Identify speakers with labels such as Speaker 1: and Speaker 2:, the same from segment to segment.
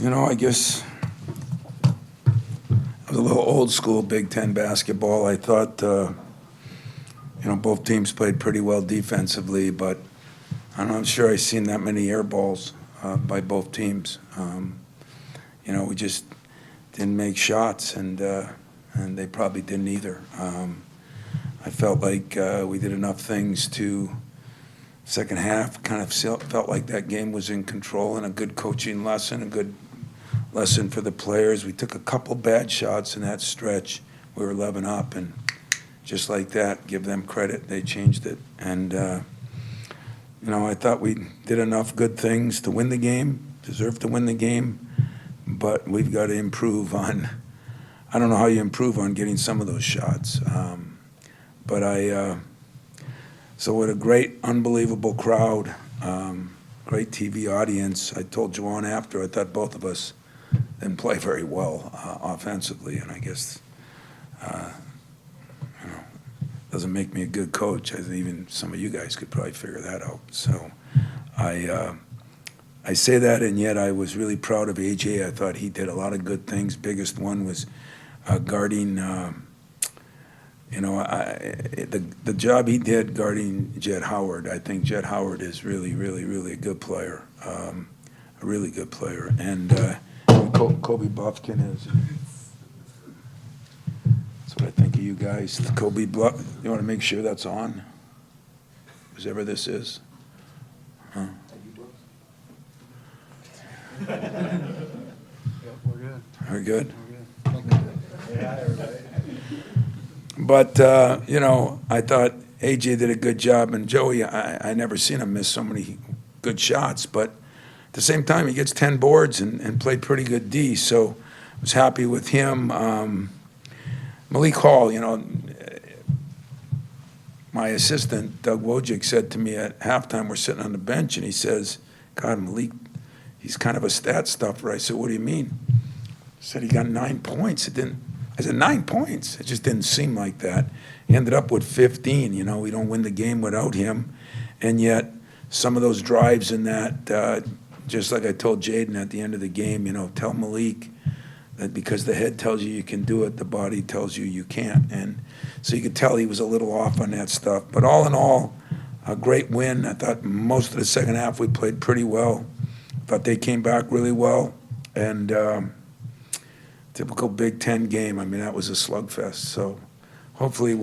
Speaker 1: I guess I was a little old school Big Ten basketball. I thought, both teams played pretty well defensively, but I'm not sure I've seen that many air balls by both teams. We just didn't make shots, and they probably didn't either. I felt like we did enough things to second half, kind of felt like that game was in control, and a good coaching lesson, a good lesson for the players. We took a couple bad shots in that stretch. We were 11 up, and just like that, give them credit, they changed it. And, I thought we did enough good things to win the game, deserved to win the game, but we've got to improve on, I don't know how you improve on getting some of those shots. So with a great, unbelievable crowd, great TV audience, I told Juwan after, I thought both of us didn't play very well offensively, and I guess, doesn't make me a good coach. I think even some of you guys could probably figure that out. So I say that, and yet I was really proud of AJ. I thought he did a lot of good things. Biggest one was guarding. The job he did guarding Jett Howard. I think Jett Howard is really, really, really a good player, a really good player. And Kobe Buffkin is. That's what I think of you guys. Kobe Buff. You want to make sure that's on, whoever this is. Huh?
Speaker 2: Yep, we're good.
Speaker 1: We're good.
Speaker 2: We're good.
Speaker 1: But, I thought AJ did a good job, and Joey, I never seen him miss so many good shots, but at the same time, he gets 10 boards and played pretty good D, so I was happy with him. Malik Hall, my assistant, Doug Wojcik, said to me at halftime, we're sitting on the bench, and he says, God, Malik, he's kind of a stat stuffer. I said, what do you mean? He said he got 9 points. I said, 9 points. It just didn't seem like that. He ended up with 15. We don't win the game without him. And yet, some of those drives in that, just like I told Jaden at the end of the game, tell Malik that because the head tells you can do it, the body tells you can't. And so you could tell he was a little off on that stuff. But all in all, a great win. I thought most of the second half we played pretty well. I thought they came back really well. And typical Big Ten game. I mean, that was a slugfest. So hopefully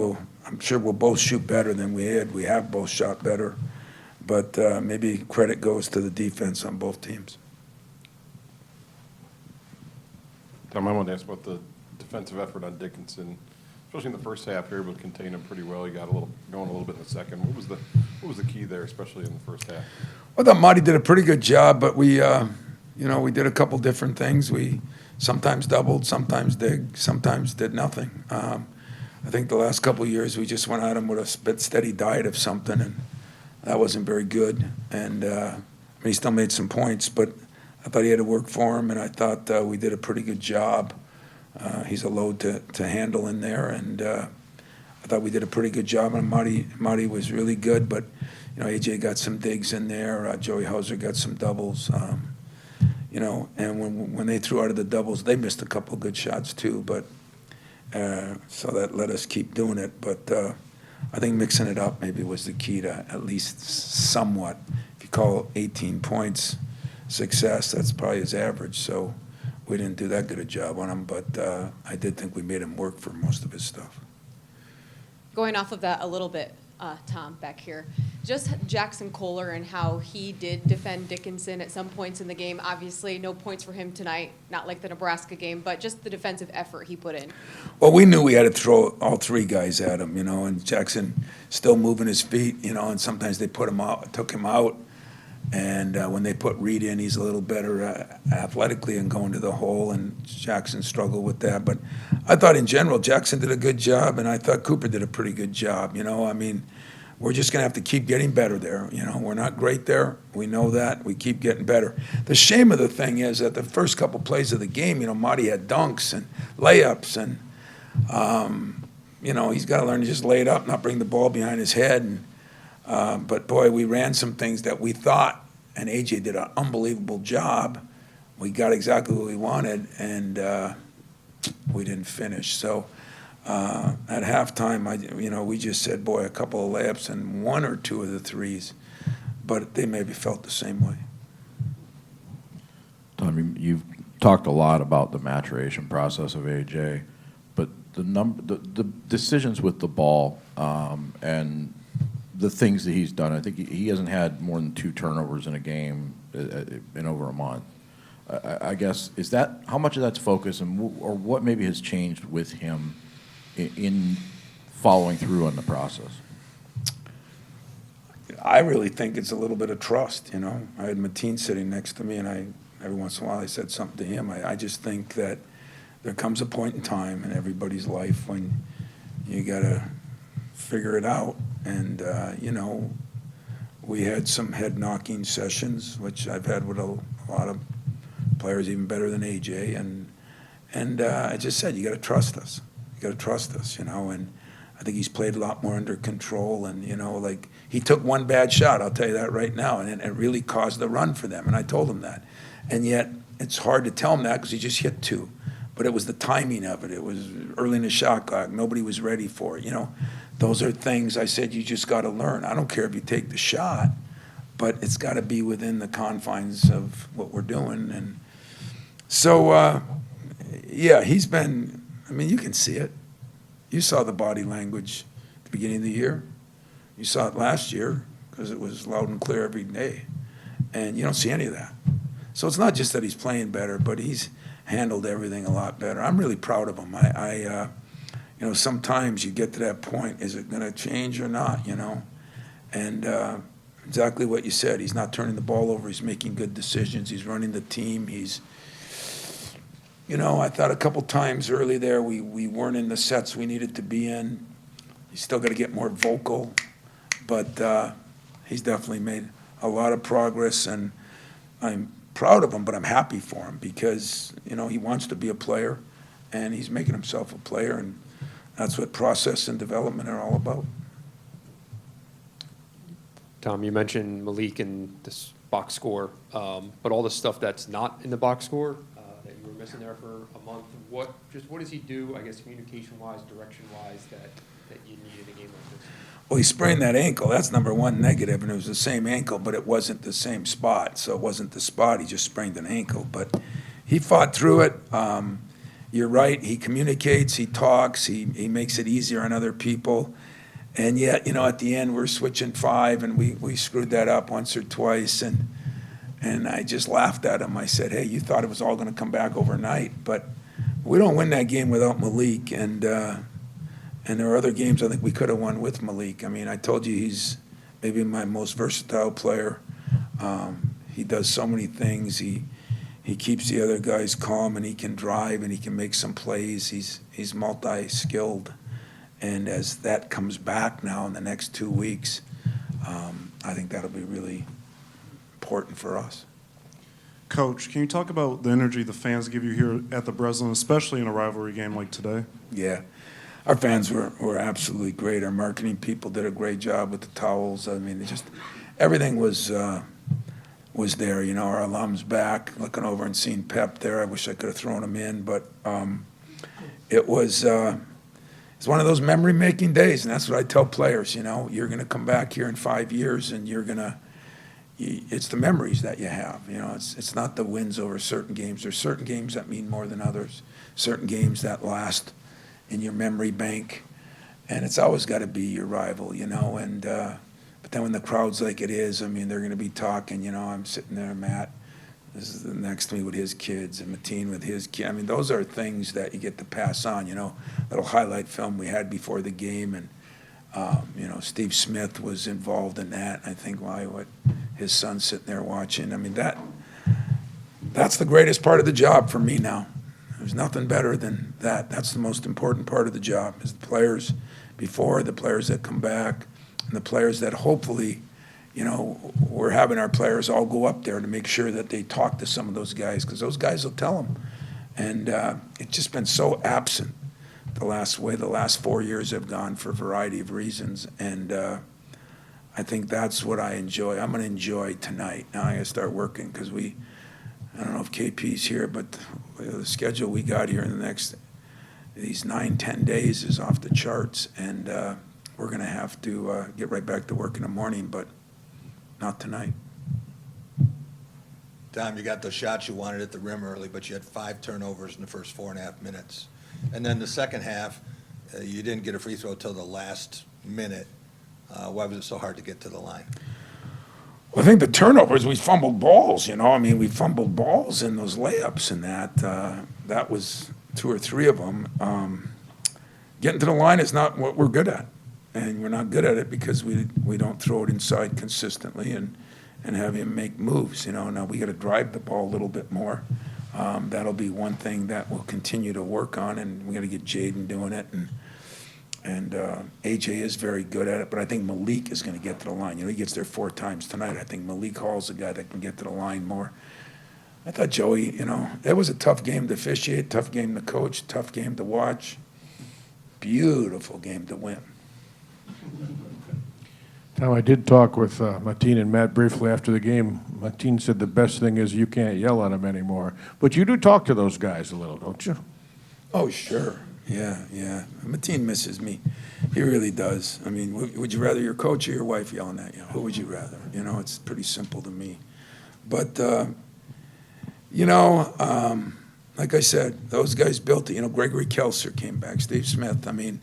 Speaker 1: I'm sure we'll both shoot better than we had. We have both shot better. But maybe credit goes to the defense on both teams.
Speaker 3: Tom, I wanted to ask about the defensive effort on Dickinson, especially in the first half. You're able to contain him pretty well. You got going a little bit in the second. What was the key there, especially in the first half?
Speaker 1: I thought Marty did a pretty good job, but we did a couple different things. We sometimes doubled, sometimes sometimes did nothing. I think the last couple of years we just went at him with a steady diet of something, and that wasn't very good. And he still made some points, but I thought he had to work for him, and I thought we did a pretty good job. He's a load to handle in there, and I thought we did a pretty good job. And Marty was really good, but AJ got some digs in there. Joey Hauser got some doubles. And when they threw out of the doubles, they missed a couple of good shots too. But so that let us keep doing it. But I think mixing it up maybe was the key to at least somewhat. If you call 18 points success, that's probably his average. So we didn't do that good a job on him, but I did think we made him work for most of his stuff.
Speaker 4: Going off of that a little bit, Tom, back here, just Jackson Kohler and how he did defend Dickinson at some points in the game. Obviously, no points for him tonight, not like the Nebraska game, but just the defensive effort he put in.
Speaker 1: Well, we knew we had to throw all three guys at him, and Jackson still moving his feet, and sometimes they took him out. And when they put Reed in, he's a little better athletically and going to the hole, and Jackson struggled with that. But I thought in general, Jackson did a good job, and I thought Cooper did a pretty good job. We're just going to have to keep getting better there. We're not great there. We know that. We keep getting better. The shame of the thing is that the first couple plays of the game, Marty had dunks and layups, and, he's got to learn to just lay it up, not bring the ball behind his head. But, boy, we ran some things that we thought, and A.J. did an unbelievable job, we got exactly what we wanted, and we didn't finish. So at halftime, we just said, boy, a couple of layups and one or two of the threes, but they maybe felt the same way.
Speaker 5: Tom, you've talked a lot about the maturation process of AJ, but the decisions with the ball and the things that he's done, I think he hasn't had more than 2 turnovers in a game in over a month. I guess, how much of that's focus, or what maybe has changed with him in following through on the process?
Speaker 1: I really think it's a little bit of trust, I had Mateen sitting next to me, and every once in a while I said something to him. I just think that there comes a point in time in everybody's life when you got to figure it out. And, we had some head-knocking sessions, which I've had with a lot of players even better than AJ. And I just said, you got to trust us. You got to trust us, and I think he's played a lot more under control. And, like he took one bad shot, I'll tell you that right now, and it really caused the run for them. And I told him that. And yet it's hard to tell him that because he just hit 2. But it was the timing of it. It was early in the shot clock. Nobody was ready for it, Those are things I said you just got to learn. I don't care if you take the shot, but it's got to be within the confines of what we're doing. And so, he's been, you can see it. You saw the body language at the beginning of the year. You saw it last year because it was loud and clear every day. And you don't see any of that. So it's not just that he's playing better, but he's handled everything a lot better. I'm really proud of him. Sometimes you get to that point, is it going to change or not, And exactly what you said, he's not turning the ball over, he's making good decisions, he's running the team, I thought a couple times early there we weren't in the sets we needed to be in. He's still got to get more vocal, but he's definitely made a lot of progress, and I'm proud of him, but I'm happy for him because, he wants to be a player, and he's making himself a player, and that's what process and development are all about.
Speaker 6: Tom, you mentioned Malik in this box score, but all the stuff that's not in the box score that you were missing there for a month, what does he do, I guess, communication-wise, direction-wise, that you need in a game like this?
Speaker 1: Well, he sprained that ankle. That's number one negative, and it was the same ankle, but it wasn't the same spot. So it wasn't the spot. He just sprained an ankle. But he fought through it. You're right. He communicates. He talks. He makes it easier on other people. And yet, at the end, we're switching 5, and we screwed that up once or twice. And I just laughed at him. I said, hey, you thought it was all going to come back overnight, but we don't win that game without Malik. And there are other games I think we could have won with Malik. I told you he's maybe my most versatile player. He does so many things. He keeps the other guys calm, and he can drive, and he can make some plays. He's multi-skilled. And as that comes back now in the next 2 weeks, I think that'll be really important for us.
Speaker 7: Coach, can you talk about the energy the fans give you here at the Breslin, especially in a rivalry game like today?
Speaker 1: Yeah. Our fans were absolutely great. Our marketing people did a great job with the towels. Everything was there. Our alums back, looking over and seeing Pep there. I wish I could have thrown him in, but it was it's one of those memory-making days, and that's what I tell players. You're going to come back here in 5 years, and it's the memories that you have. It's not the wins over certain games. There's certain games that mean more than others. Certain games that last in your memory bank, and it's always got to be your rival, and but then when the crowd's like it is, they're going to be talking, I'm sitting there, Matt, this is the next to me with his kids, and Mateen with his kid. Those are things that you get to pass on, little highlight film we had before the game, and Steve Smith was involved in that. I think what his son's sitting there watching. That's the greatest part of the job for me now. There's nothing better than that. That's the most important part of the job, is the players before, the players that come back, and the players that hopefully, we're having our players all go up there to make sure that they talk to some of those guys, because those guys will tell them. And it's just been so absent the last 4 years have gone for a variety of reasons. And I think that's what I enjoy. I'm going to enjoy tonight. Now I got to start working because I don't know if KP's here, but the schedule we got here in the next, these 9-10 days is off the charts, and we're going to have to get right back to work in the morning, but not tonight.
Speaker 8: Tom, you got those shots you wanted at the rim early, but you had 5 turnovers in the first 4.5 minutes. And then the second half, you didn't get a free throw till the last minute. Why was it so hard to get to the line?
Speaker 1: Well, I think the turnovers, we fumbled balls, I mean, we fumbled balls in those layups and that was 2 or 3 of them. Getting to the line is not what we're good at. And we're not good at it because we don't throw it inside consistently and have him make moves, Now we got to drive the ball a little bit more. That'll be one thing that we'll continue to work on, and we got to get Jaden doing it. And AJ is very good at it, but I think Malik is going to get to the line. He gets there 4 times tonight. I think Malik Hall's the guy that can get to the line more. I thought Joey, it was a tough game to officiate, tough game to coach, tough game to watch. Beautiful game to win.
Speaker 9: Tom, I did talk with Mateen and Matt briefly after the game. Mateen said the best thing is you can't yell at them anymore. But you do talk to those guys a little, don't you?
Speaker 1: Oh, sure. Yeah. Mateen misses me. He really does. I mean, would you rather your coach or your wife yelling at you? Who would you rather? It's pretty simple to me. But, like I said, those guys built it. Gregory Kelser came back, Steve Smith. I mean,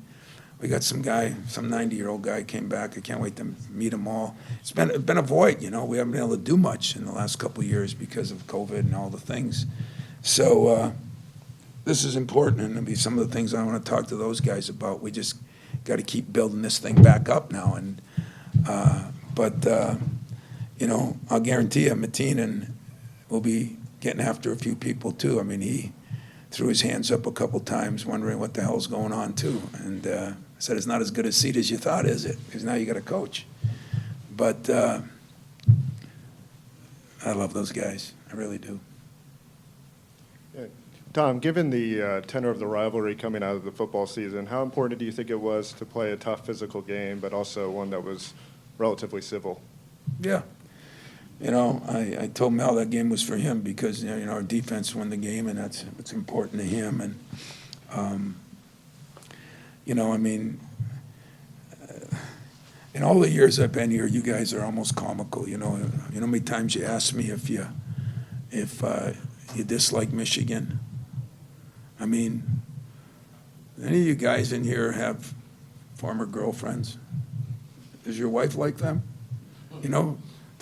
Speaker 1: we got some 90-year-old guy came back. I can't wait to meet them all. It's been a void, We haven't been able to do much in the last couple of years because of COVID and all the things. So this is important, and it'll be some of the things I want to talk to those guys about. We just got to keep building this thing back up now. And I'll guarantee you, Mateen will be getting after a few people too. I mean, he threw his hands up a couple times, wondering what the hell's going on too. And I said, it's not as good a seat as you thought, is it? Because now you got a coach. But I love those guys. I really do.
Speaker 10: Tom, given the tenor of the rivalry coming out of the football season, how important do you think it was to play a tough physical game, but also one that was relatively civil?
Speaker 1: Yeah. I told Mel that game was for him because, our defense won the game, and it's important to him. And, in all the years I've been here, you guys are almost comical. You know how many times you ask me if you dislike Michigan? I mean, any of you guys in here have former girlfriends? Does your wife like them? Do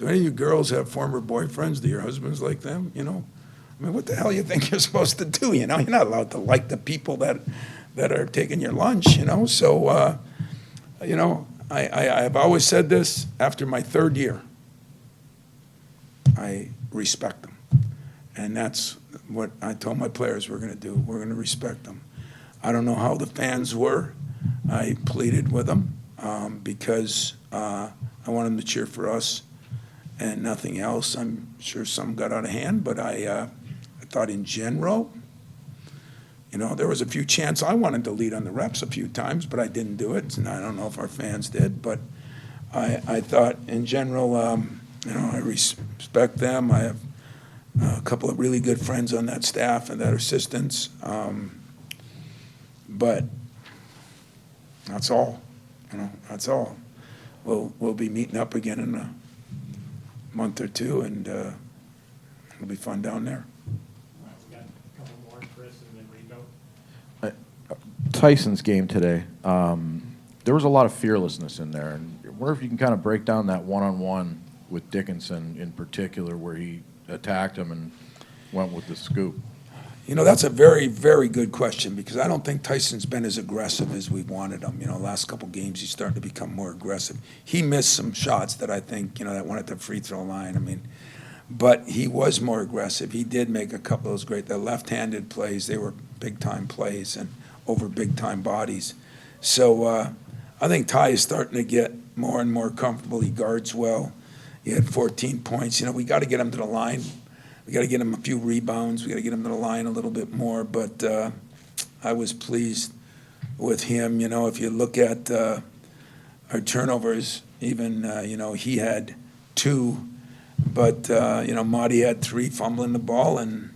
Speaker 1: any of you girls have former boyfriends? Do your husbands like them? I mean, what the hell you think you're supposed to do? You're not allowed to like the people that are taking your lunch. So, I've always said this. After my 3rd year, I respect them, and that's what I told my players we're going to do. We're going to respect them. I don't know how the fans were. I pleaded with them because I want them to cheer for us and nothing else. I'm sure some got out of hand, but I thought in general, there was a few chances I wanted to lead on the reps a few times, but I didn't do it, and I don't know if our fans did, but I thought in general, I respect them. I have a couple of really good friends on that staff and that assistants, but that's all. That's all. We'll be meeting up again in a month or 2, and it'll be fun down there.
Speaker 11: Got a couple more, Chris, and then Rico.
Speaker 5: Tyson's game today, there was a lot of fearlessness in there. And I wonder if you can kind of break down that one-on-one with Dickinson in particular, where he attacked him and went with the scoop.
Speaker 1: That's a very, very good question because I don't think Tyson's been as aggressive as we wanted him. Last couple games he's starting to become more aggressive. He missed some shots that I think, that went at the free throw line. But he was more aggressive. He did make a couple of those great, the left-handed plays. They were big-time plays and over big-time bodies. So I think Ty is starting to get more and more comfortable. He guards well. He had 14 points. We got to get him to the line. We got to get him a few rebounds. We got to get him to the line a little bit more. But I was pleased with him. If you look at our turnovers, even, he had 2 But, Marty had 3 fumbling the ball, and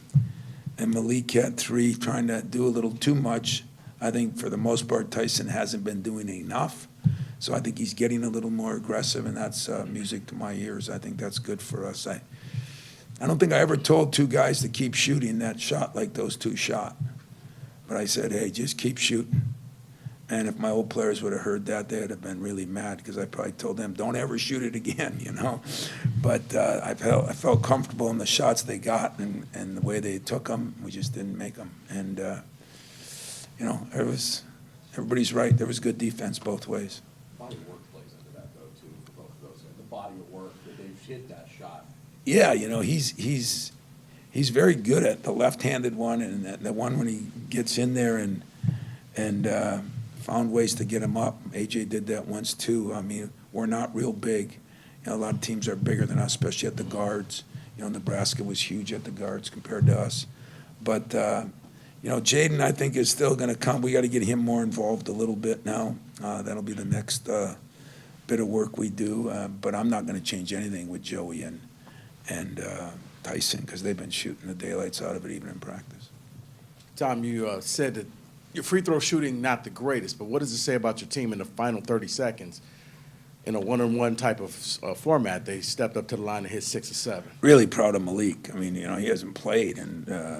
Speaker 1: Malik had 3 trying to do a little too much. I think for the most part, Tyson hasn't been doing enough. So I think he's getting a little more aggressive, and that's music to my ears. I think that's good for us. I don't think I ever told 2 guys to keep shooting that shot like those 2 shot. But I said, hey, just keep shooting. And if my old players would have heard that, they'd have been really mad, because I probably told them, don't ever shoot it again, But I felt comfortable in the shots they got and the way they took them. We just didn't make them. And, everybody's right. There was good defense both ways.
Speaker 5: Body of work plays into that, though, too, for both of those. The body of work that they've hit that shot.
Speaker 1: Yeah, he's very good at the left-handed one, and the one when he gets in there and found ways to get him up. AJ did that once too. I mean, we're not real big. A lot of teams are bigger than us, especially at the guards. Nebraska was huge at the guards compared to us. But Jaden, I think, is still going to come. We got to get him more involved a little bit now. That'll be the next bit of work we do. But I'm not going to change anything with Joey and Tyson, because they've been shooting the daylights out of it even in practice.
Speaker 12: Tom, you said that your free throw shooting not the greatest, but what does it say about your team in the final 30 seconds? In a one-on-one type of format, they stepped up to the line and hit 6 or 7. Really
Speaker 1: Proud of Malik. I mean, he hasn't played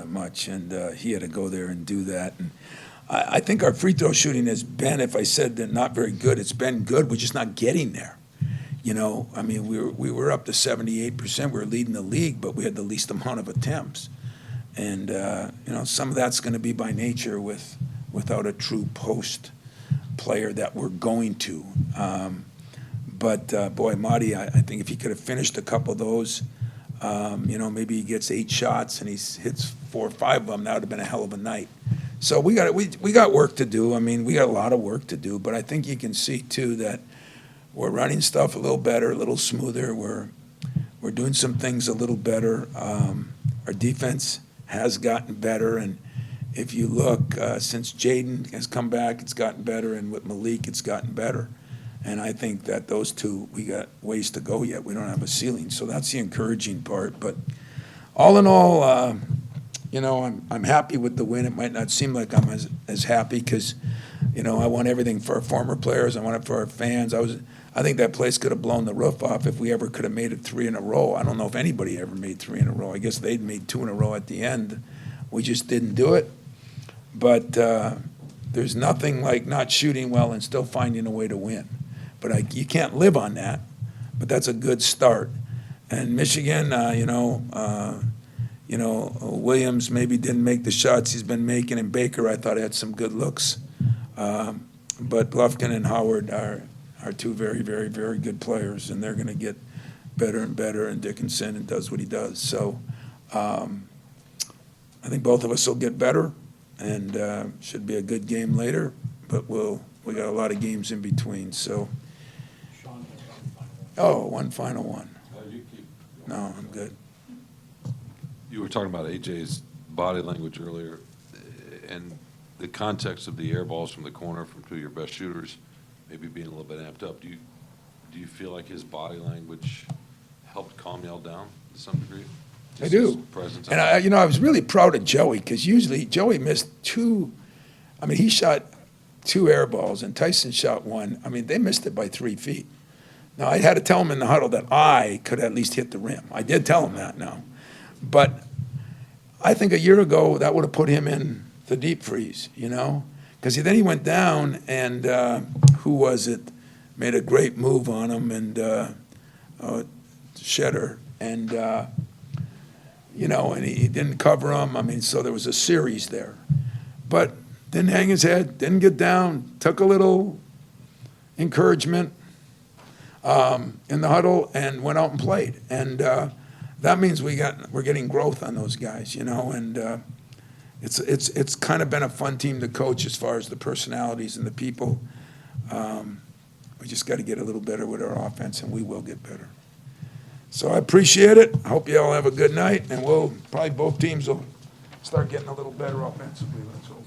Speaker 1: much, and he had to go there and do that. And I think our free throw shooting has been, if I said that not very good, it's been good. We're just not getting there. I mean, we were up to 78%. We were leading the league, but we had the least amount of attempts. And, some of that's going to be by nature without a true post player that we're going to. But boy, Marty, I think if he could have finished a couple of those, maybe he gets 8 shots and he hits 4 or 5 of them, that would have been a hell of a night. So we got work to do. I mean, we got a lot of work to do, but I think you can see too that we're running stuff a little better, a little smoother. We're doing some things a little better. Our defense has gotten better, and if you look, since Jaden has come back, it's gotten better, and with Malik, it's gotten better. And I think that those 2, we got ways to go yet. We don't have a ceiling, so that's the encouraging part. But all in all, I'm happy with the win. It might not seem like I'm as happy because, I want everything for our former players. I want it for our fans. I think that place could have blown the roof off if we ever could have made it 3 in a row. I don't know if anybody ever made 3 in a row. I guess they'd made 2 in a row at the end. We just didn't do it. But there's nothing like not shooting well and still finding a way to win. But you can't live on that. But that's a good start. And Michigan, Williams maybe didn't make the shots he's been making, and Baker I thought had some good looks. But Bluffkin and Howard are 2 very, very, very good players, and they're going to get better and better, and Dickinson and does what he does. So I think both of us will get better, and should be a good game later, but we got a lot of games in between. So, one final one. No, I'm good.
Speaker 13: You were talking about AJ's body language earlier, and the context of the air balls from the corner from 2 of your best shooters, maybe being a little bit amped up. Do you feel like his body language helped calm y'all down to some degree?
Speaker 1: I do.
Speaker 13: Presence.
Speaker 1: And I was really proud of Joey, because usually Joey missed 2. I mean, he shot 2 air balls, and Tyson shot 1. I mean, they missed it by 3 feet. Now, I had to tell him in the huddle that I could at least hit the rim. I did tell him that now. But I think a year ago, that would have put him in the deep freeze, because then he went down, and who was it? Made a great move on him, and Shedder, and and he didn't cover him. I mean, so there was a series there. But didn't hang his head, didn't get down, took a little encouragement in the huddle, and went out and played. And that means we're getting growth on those guys, and it's kind of been a fun team to coach as far as the personalities and the people. We just got to get a little better with our offense, and we will get better. So I appreciate it. I hope you all have a good night, and both teams will start getting a little better offensively. Let's hope.